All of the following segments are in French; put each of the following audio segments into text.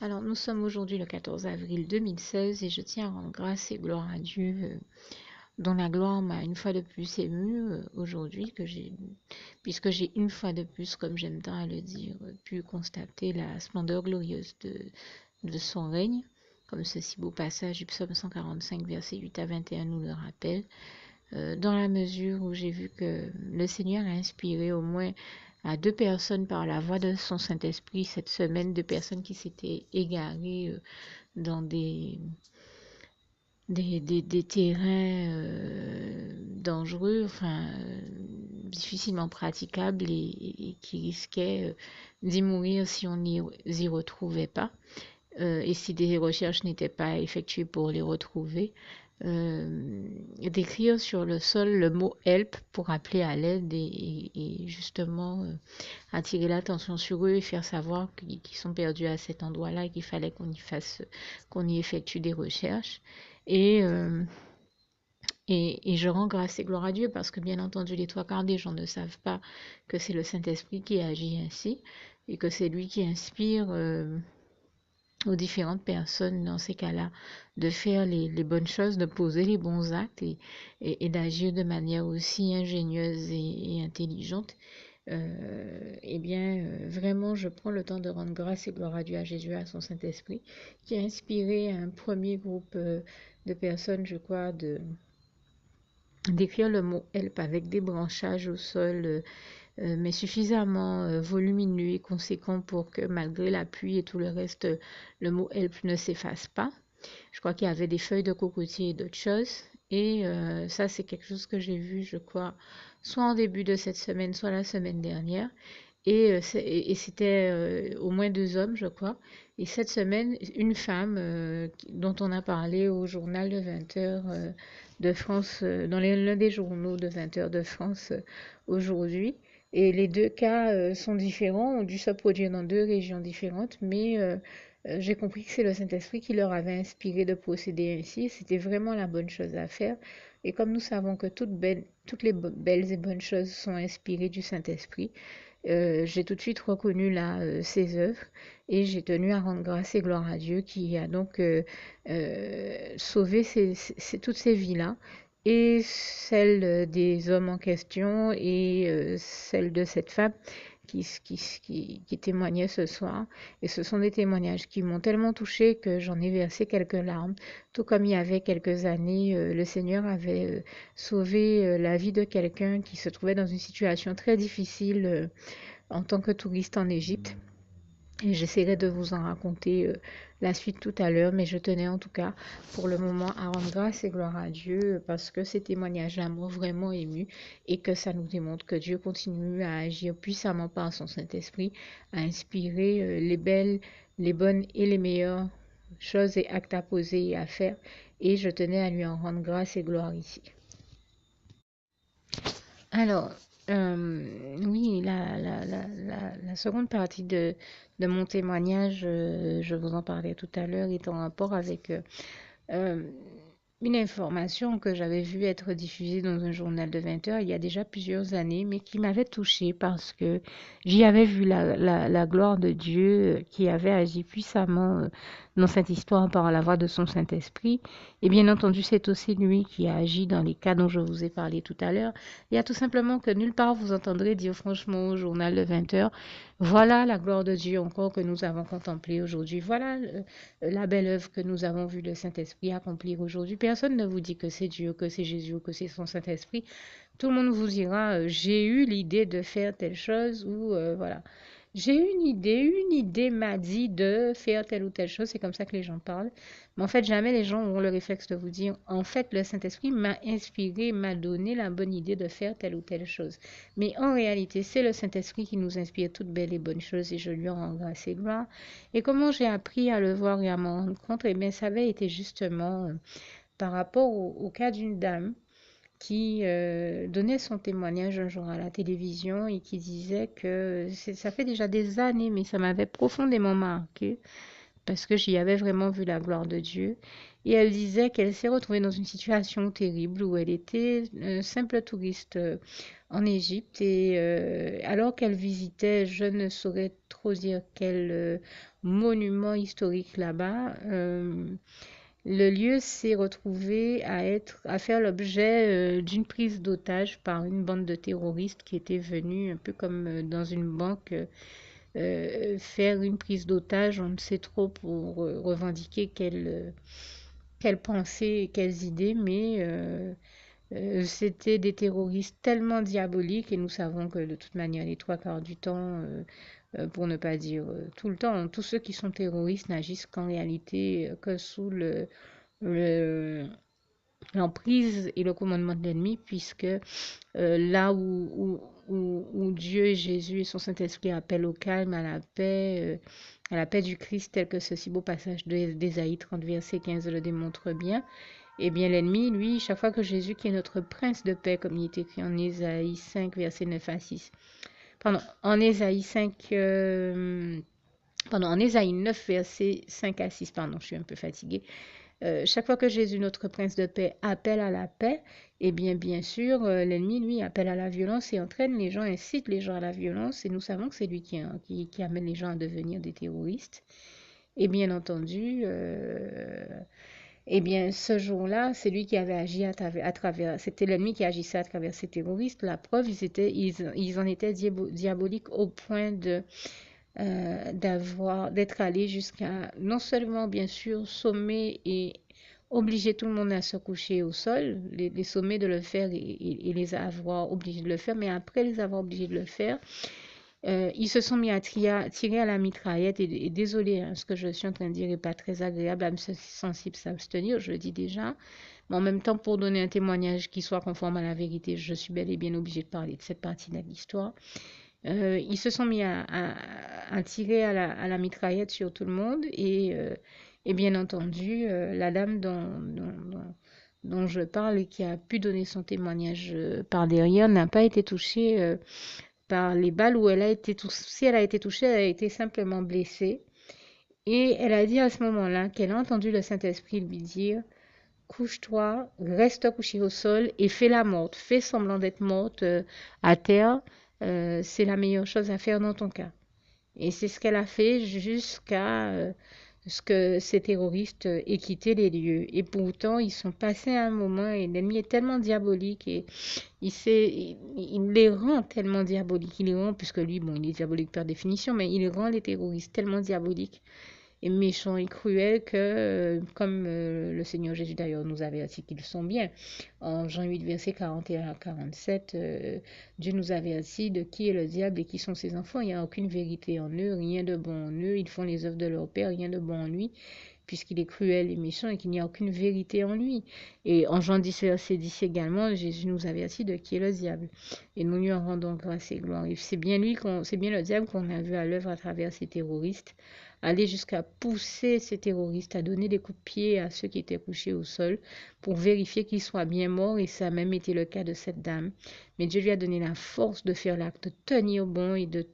Alors, nous sommes aujourd'hui le 14 avril 2016 et je tiens à rendre grâce et gloire à Dieu, dont la gloire m'a une fois de plus ému aujourd'hui, puisque j'ai une fois de plus, comme j'aime tant à le dire, pu constater la splendeur glorieuse de son règne, comme ce si beau passage du psaume 145, versets 8 à 21 nous le rappelle, dans la mesure où j'ai vu que le Seigneur a inspiré au moins à deux personnes par la voix de son Saint-Esprit cette semaine, deux personnes qui s'étaient égarées dans des terrains dangereux, enfin difficilement praticables et qui risquaient d'y mourir si on n'y y retrouvait pas. Et si des recherches n'étaient pas effectuées pour les retrouver, d'écrire sur le sol le mot help pour appeler à l'aide et justement attirer l'attention sur eux et faire savoir qu'ils sont perdus à cet endroit-là et qu'il fallait qu'on y effectue des recherches. Et, euh, et je rends grâce et gloire à Dieu parce que bien entendu les trois quarts des gens ne savent pas que c'est le Saint-Esprit qui agit ainsi et que c'est lui qui inspire aux différentes personnes dans ces cas-là de faire les bonnes choses, de poser les bons actes et d'agir de manière aussi ingénieuse et intelligente. Vraiment, je prends le temps de rendre grâce et gloire à Dieu, à Jésus, à son Saint-Esprit, qui a inspiré un premier groupe de personnes, je crois, d'écrire le mot help avec des branchages au sol, mais suffisamment volumineux et conséquent pour que malgré la pluie et tout le reste, le mot help ne s'efface pas. Je crois qu'il y avait des feuilles de cocotier et d'autres choses. Et ça, c'est quelque chose que j'ai vu, je crois, soit en début de cette semaine, soit la semaine dernière. Et c'était au moins deux hommes, je crois. Et cette semaine, une femme dont on a parlé au journal de 20 heures de France, dans l'un des journaux de 20 heures de France aujourd'hui. Et les deux cas sont différents, ont dû se produire dans deux régions différentes, mais j'ai compris que c'est le Saint-Esprit qui leur avait inspiré de procéder ainsi. C'était vraiment la bonne chose à faire. Et comme nous savons que toutes les belles et bonnes choses sont inspirées du Saint-Esprit, j'ai tout de suite reconnu là ses œuvres et j'ai tenu à rendre grâce et gloire à Dieu qui a donc sauvé toutes ces vies-là et celle des hommes en question et celle de cette femme qui témoignait ce soir. Et ce sont des témoignages qui m'ont tellement touchée que j'en ai versé quelques larmes. Tout comme il y avait quelques années, le Seigneur avait sauvé la vie de quelqu'un qui se trouvait dans une situation très difficile en tant que touriste en Égypte. Et j'essaierai de vous en raconter la suite tout à l'heure, mais je tenais en tout cas pour le moment à rendre grâce et gloire à Dieu parce que ces témoignages-là m'ont vraiment ému et que ça nous démontre que Dieu continue à agir puissamment par son Saint-Esprit, à inspirer les belles, les bonnes et les meilleures choses et actes à poser et à faire. Et je tenais à lui en rendre grâce et gloire ici. Alors, oui, la seconde partie de mon témoignage, je vous en parlais tout à l'heure, est en rapport avec euh, une information que j'avais vue être diffusée dans un journal de 20 heures il y a déjà plusieurs années, mais qui m'avait touchée parce que j'y avais vu la gloire de Dieu qui avait agi puissamment dans cette histoire par la voix de son Saint-Esprit. Et bien entendu, c'est aussi lui qui a agi dans les cas dont je vous ai parlé tout à l'heure. Il y a tout simplement que nulle part vous entendrez dire franchement au journal de 20 heures, voilà la gloire de Dieu encore que nous avons contemplée aujourd'hui. Voilà la belle œuvre que nous avons vu le Saint-Esprit accomplir aujourd'hui. Personne ne vous dit que c'est Dieu, que c'est Jésus, que c'est son Saint-Esprit. Tout le monde vous dira, j'ai eu l'idée de faire telle chose ou voilà. J'ai une idée m'a dit de faire telle ou telle chose, c'est comme ça que les gens parlent. Mais en fait, jamais les gens auront le réflexe de vous dire, en fait, le Saint-Esprit m'a inspiré, m'a donné la bonne idée de faire telle ou telle chose. Mais en réalité, c'est le Saint-Esprit qui nous inspire toutes belles et bonnes choses et je lui en rends grâce et gloire. Et comment j'ai appris à le voir et à m'en rendre compte, eh bien, ça avait été justement par rapport au cas d'une dame qui donnait son témoignage un jour à la télévision et qui disait que ça fait déjà des années, mais ça m'avait profondément marqué, parce que j'y avais vraiment vu la gloire de Dieu. Et elle disait qu'elle s'est retrouvée dans une situation terrible où elle était simple touriste en Égypte et alors qu'elle visitait, je ne saurais trop dire quel monument historique là-bas, le lieu s'est retrouvé à faire l'objet d'une prise d'otage par une bande de terroristes qui étaient venus un peu comme dans une banque faire une prise d'otage, on ne sait trop pour revendiquer quelles pensées et quelles idées, mais c'était des terroristes tellement diaboliques et nous savons que de toute manière, les trois quarts du temps, pour ne pas dire tout le temps, tous ceux qui sont terroristes n'agissent qu'en réalité que sous le- l'emprise et le commandement de l'ennemi, puisque là où Dieu et Jésus et son Saint-Esprit appellent au calme, à la paix du Christ, tel que ce si beau passage d'Ésaïe 30, verset 15 le démontre bien, eh bien l'ennemi, lui, chaque fois que Jésus, qui est notre prince de paix, comme il est écrit en Ésaïe 5, verset 9 à 6, pardon, en Ésaïe 5, pardon, en Ésaïe 9, verset 5 à 6, pardon, je suis un peu fatiguée. Chaque fois que Jésus, notre prince de paix, appelle à la paix, eh bien sûr, l'ennemi, lui, appelle à la violence et entraîne les gens, incite les gens à la violence. Et nous savons que c'est lui qui amène les gens à devenir des terroristes. Et bien entendu, eh bien, ce jour-là, c'est lui qui avait agi à travers, c'était l'ennemi qui agissait à travers ces terroristes. La preuve, ils en étaient diaboliques au point d'être allés jusqu'à non seulement bien sûr sommer et obliger tout le monde à se coucher au sol, les sommer de le faire et les avoir obligés de le faire, mais après les avoir obligés de le faire, ils se sont mis à tirer à la mitraillette et désolé, hein, ce que je suis en train de dire n'est pas très agréable, âme sensible s'abstenir, je le dis déjà, mais en même temps pour donner un témoignage qui soit conforme à la vérité, je suis bel et bien obligée de parler de cette partie de l'histoire. Ils se sont mis à tirer à la mitraillette sur tout le monde et bien entendu, la dame dont je parle et qui a pu donner son témoignage par derrière n'a pas été touchée par les balles où elle a été touchée. Si elle a été touchée, elle a été simplement blessée. Et elle a dit à ce moment-là qu'elle a entendu le Saint-Esprit lui dire, couche-toi, reste couché au sol et fais la morte. Fais semblant d'être morte à terre. C'est la meilleure chose à faire dans ton cas. Et c'est ce qu'elle a fait jusqu'à ce que ces terroristes aient quitté les lieux. Et pourtant, ils sont passés à un moment et l'ennemi est tellement diabolique et il les rend tellement diaboliques. Il les rend, puisque lui, bon, il est diabolique par définition, mais il rend les terroristes tellement diaboliques et méchants et cruels que, comme le Seigneur Jésus d'ailleurs nous avertit qu'ils sont bien, en Jean 8, verset 41 à 47, Dieu nous avertit de qui est le diable et qui sont ses enfants. Il n'y a aucune vérité en eux, rien de bon en eux. Ils font les œuvres de leur Père, rien de bon en lui, puisqu'il est cruel et méchant et qu'il n'y a aucune vérité en lui. Et en Jean 10, verset 10 également, Jésus nous avertit de qui est le diable. Et nous lui en rendons grâce et gloire. Et c'est bien c'est bien le diable qu'on a vu à l'œuvre à travers ces terroristes, aller jusqu'à pousser ces terroristes à donner des coups de pied à ceux qui étaient couchés au sol pour vérifier qu'ils soient bien morts. Et ça a même été le cas de cette dame. Mais Dieu lui a donné la force de faire l'acte, de tenir bon et de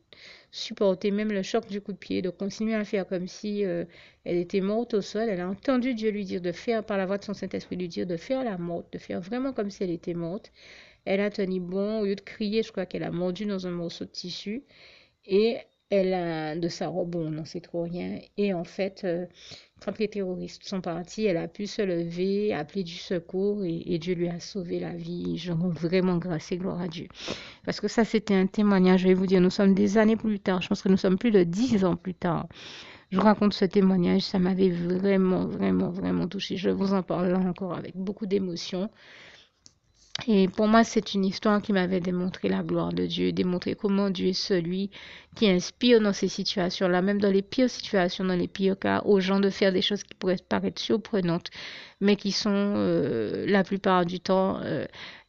supporter même le choc du coup de pied, de continuer à faire comme si elle était morte au sol. Elle a entendu Dieu lui dire de faire, par la voix de son Saint-Esprit, lui dire de faire la morte, de faire vraiment comme si elle était morte. Elle a tenu bon, au lieu de crier, je crois qu'elle a mordu dans un morceau de tissu. Et elle a de sa robe, on n'en sait trop rien. Et en fait, quand les terroristes sont partis, elle a pu se lever, appeler du secours et Dieu lui a sauvé la vie. Je rends vraiment grâce et gloire à Dieu. Parce que ça, c'était un témoignage. Je vais vous dire, nous sommes des années plus tard. Je pense que nous sommes plus de 10 ans plus tard. Je vous raconte ce témoignage. Ça m'avait vraiment, vraiment, vraiment touché. Je vous en parle là encore avec beaucoup d'émotion. Et pour moi, c'est une histoire qui m'avait démontré la gloire de Dieu, démontré comment Dieu est celui qui inspire dans ces situations-là, même dans les pires situations, dans les pires cas, aux gens de faire des choses qui pourraient paraître surprenantes, mais qui sont la plupart du temps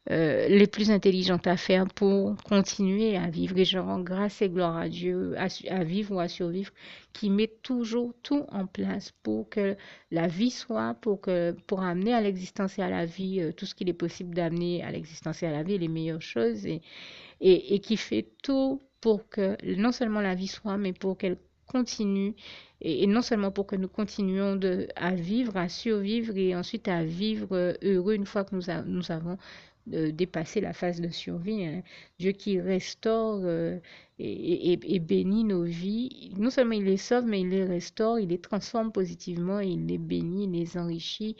les plus intelligentes à faire pour continuer à vivre. Et je rends grâce et gloire à Dieu, à vivre ou à survivre, qui met toujours tout en place pour que la vie soit, pour amener à l'existence et à la vie tout ce qu'il est possible d'amener à l'existence et à la vie, les meilleures choses, et qui fait tout pour que non seulement la vie soit, mais pour qu'elle continue, et non seulement pour que nous continuions à vivre, à survivre et ensuite à vivre heureux une fois que nous avons dépassé la phase de survie, hein. Dieu qui restaure et bénit nos vies. Non seulement il les sauve, mais il les restaure, il les transforme positivement, il les bénit, il les enrichit.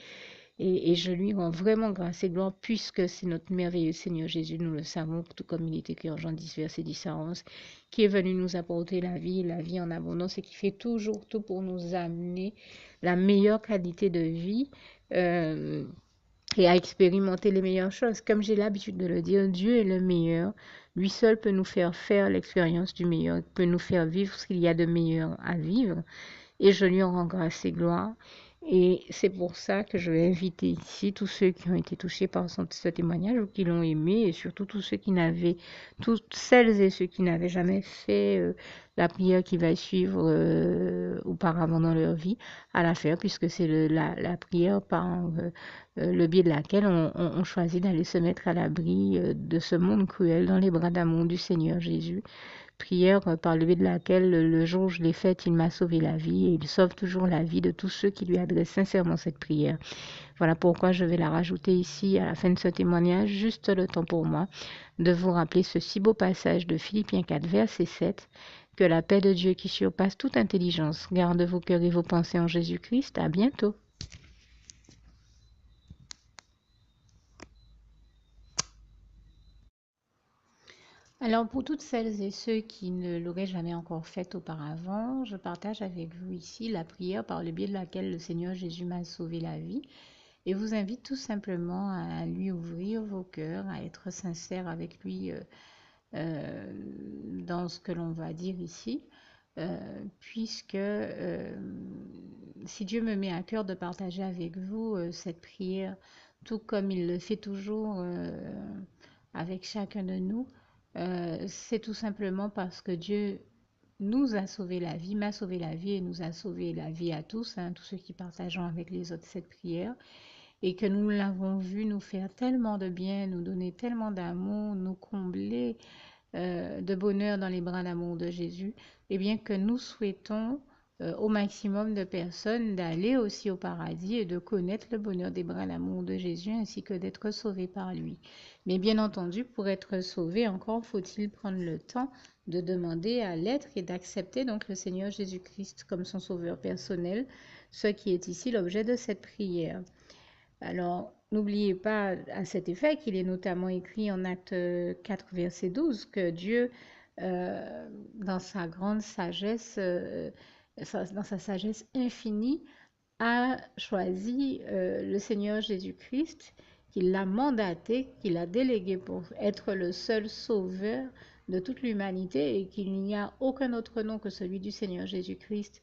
Et je lui rends vraiment grâce et gloire puisque c'est notre merveilleux Seigneur Jésus, nous le savons, tout comme il est écrit en Jean 10, verset 10 à 11, qui est venu nous apporter la vie en abondance et qui fait toujours tout pour nous amener la meilleure qualité de vie et à expérimenter les meilleures choses. Comme j'ai l'habitude de le dire, Dieu est le meilleur. Lui seul peut nous faire faire l'expérience du meilleur, peut nous faire vivre ce qu'il y a de meilleur à vivre. Et je lui en rends grâce et gloire. Et c'est pour ça que je vais inviter ici tous ceux qui ont été touchés par ce témoignage ou qui l'ont aimé, et surtout tous ceux qui n'avaient, toutes celles et ceux qui n'avaient jamais fait la prière qui va suivre auparavant dans leur vie, à la faire, puisque c'est la prière par le biais de laquelle on choisit d'aller se mettre à l'abri de ce monde cruel dans les bras d'amour du Seigneur Jésus. Prière par le biais de laquelle, le jour où je l'ai faite, il m'a sauvé la vie et il sauve toujours la vie de tous ceux qui lui adressent sincèrement cette prière. Voilà pourquoi je vais la rajouter ici à la fin de ce témoignage, juste le temps pour moi de vous rappeler ce si beau passage de Philippiens 4, verset 7. Que la paix de Dieu qui surpasse toute intelligence garde vos cœurs et vos pensées en Jésus-Christ. À bientôt. Alors, pour toutes celles et ceux qui ne l'auraient jamais encore fait auparavant, je partage avec vous ici la prière par le biais de laquelle le Seigneur Jésus m'a sauvé la vie et vous invite tout simplement à lui ouvrir vos cœurs, à être sincère avec lui dans ce que l'on va dire ici, puisque si Dieu me met à cœur de partager avec vous cette prière, tout comme il le fait toujours avec chacun de nous, c'est tout simplement parce que Dieu nous a sauvé la vie, m'a sauvé la vie et nous a sauvé la vie à tous, hein, tous ceux qui partageons avec les autres cette prière, et que nous l'avons vu nous faire tellement de bien, nous donner tellement d'amour, nous combler de bonheur dans les bras d'amour de Jésus, et bien que nous souhaitons au maximum de personnes d'aller aussi au paradis et de connaître le bonheur des bras d'amour de Jésus ainsi que d'être sauvés par lui. Mais bien entendu, pour être sauvé, encore faut-il prendre le temps de demander à l'être et d'accepter donc le Seigneur Jésus-Christ comme son sauveur personnel, ce qui est ici l'objet de cette prière. Alors, n'oubliez pas à cet effet qu'il est notamment écrit en Acte 4, verset 12, que Dieu, dans sa grande sagesse, dans sa sagesse infinie, a choisi le Seigneur Jésus-Christ, qu'il l'a mandaté, qu'il a délégué pour être le seul sauveur de toute l'humanité et qu'il n'y a aucun autre nom que celui du Seigneur Jésus-Christ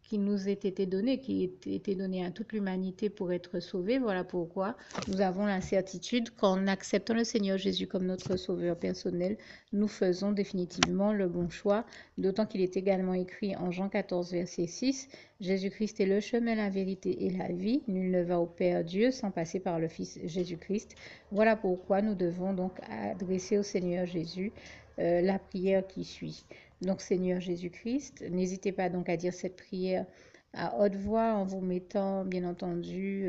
qui nous ait été donné, qui ait été donné à toute l'humanité pour être sauvé. Voilà pourquoi nous avons la certitude qu'en acceptant le Seigneur Jésus comme notre sauveur personnel, nous faisons définitivement le bon choix, d'autant qu'il est également écrit en Jean 14, verset 6, Jésus-Christ est le chemin, la vérité et la vie. Nul ne va au Père Dieu sans passer par le Fils Jésus-Christ. Voilà pourquoi nous devons donc adresser au Seigneur Jésus la prière qui suit. Donc Seigneur Jésus-Christ, n'hésitez pas donc à dire cette prière à haute voix en vous mettant bien entendu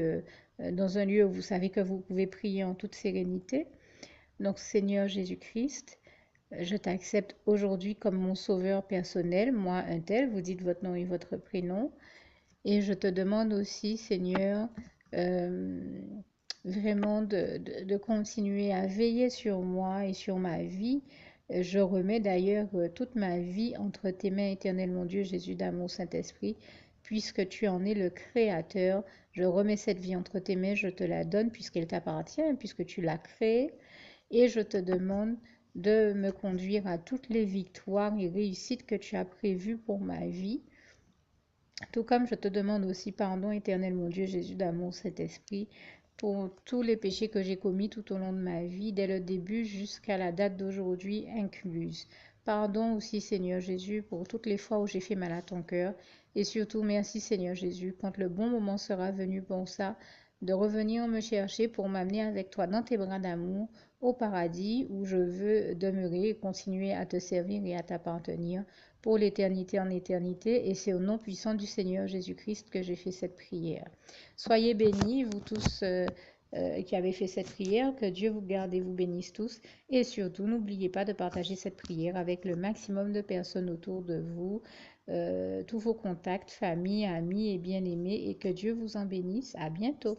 dans un lieu où vous savez que vous pouvez prier en toute sérénité. Donc Seigneur Jésus-Christ, je t'accepte aujourd'hui comme mon sauveur personnel, moi un tel, vous dites votre nom et votre prénom. Et je te demande aussi, Seigneur, vraiment de continuer à veiller sur moi et sur ma vie. Je remets d'ailleurs toute ma vie entre tes mains, éternel mon Dieu, Jésus d'amour, Saint-Esprit, puisque tu en es le Créateur. Je remets cette vie entre tes mains, je te la donne puisqu'elle t'appartient, puisque tu l'as créée. Et je te demande de me conduire à toutes les victoires et réussites que tu as prévues pour ma vie. Tout comme je te demande aussi pardon, éternel mon Dieu, Jésus d'amour, Saint-Esprit, pour tous les péchés que j'ai commis tout au long de ma vie, dès le début jusqu'à la date d'aujourd'hui incluse. Pardon aussi, Seigneur Jésus, pour toutes les fois où j'ai fait mal à ton cœur. Et surtout, merci, Seigneur Jésus, quand le bon moment sera venu pour ça, de revenir me chercher pour m'amener avec toi dans tes bras d'amour au paradis où je veux demeurer et continuer à te servir et à t'appartenir pour l'éternité en éternité. Et c'est au nom puissant du Seigneur Jésus-Christ que j'ai fait cette prière. Soyez bénis, vous tous qui avez fait cette prière. Que Dieu vous garde et vous bénisse tous. Et surtout, n'oubliez pas de partager cette prière avec le maximum de personnes autour de vous, tous vos contacts, famille, amis et bien-aimés. Et que Dieu vous en bénisse. À bientôt.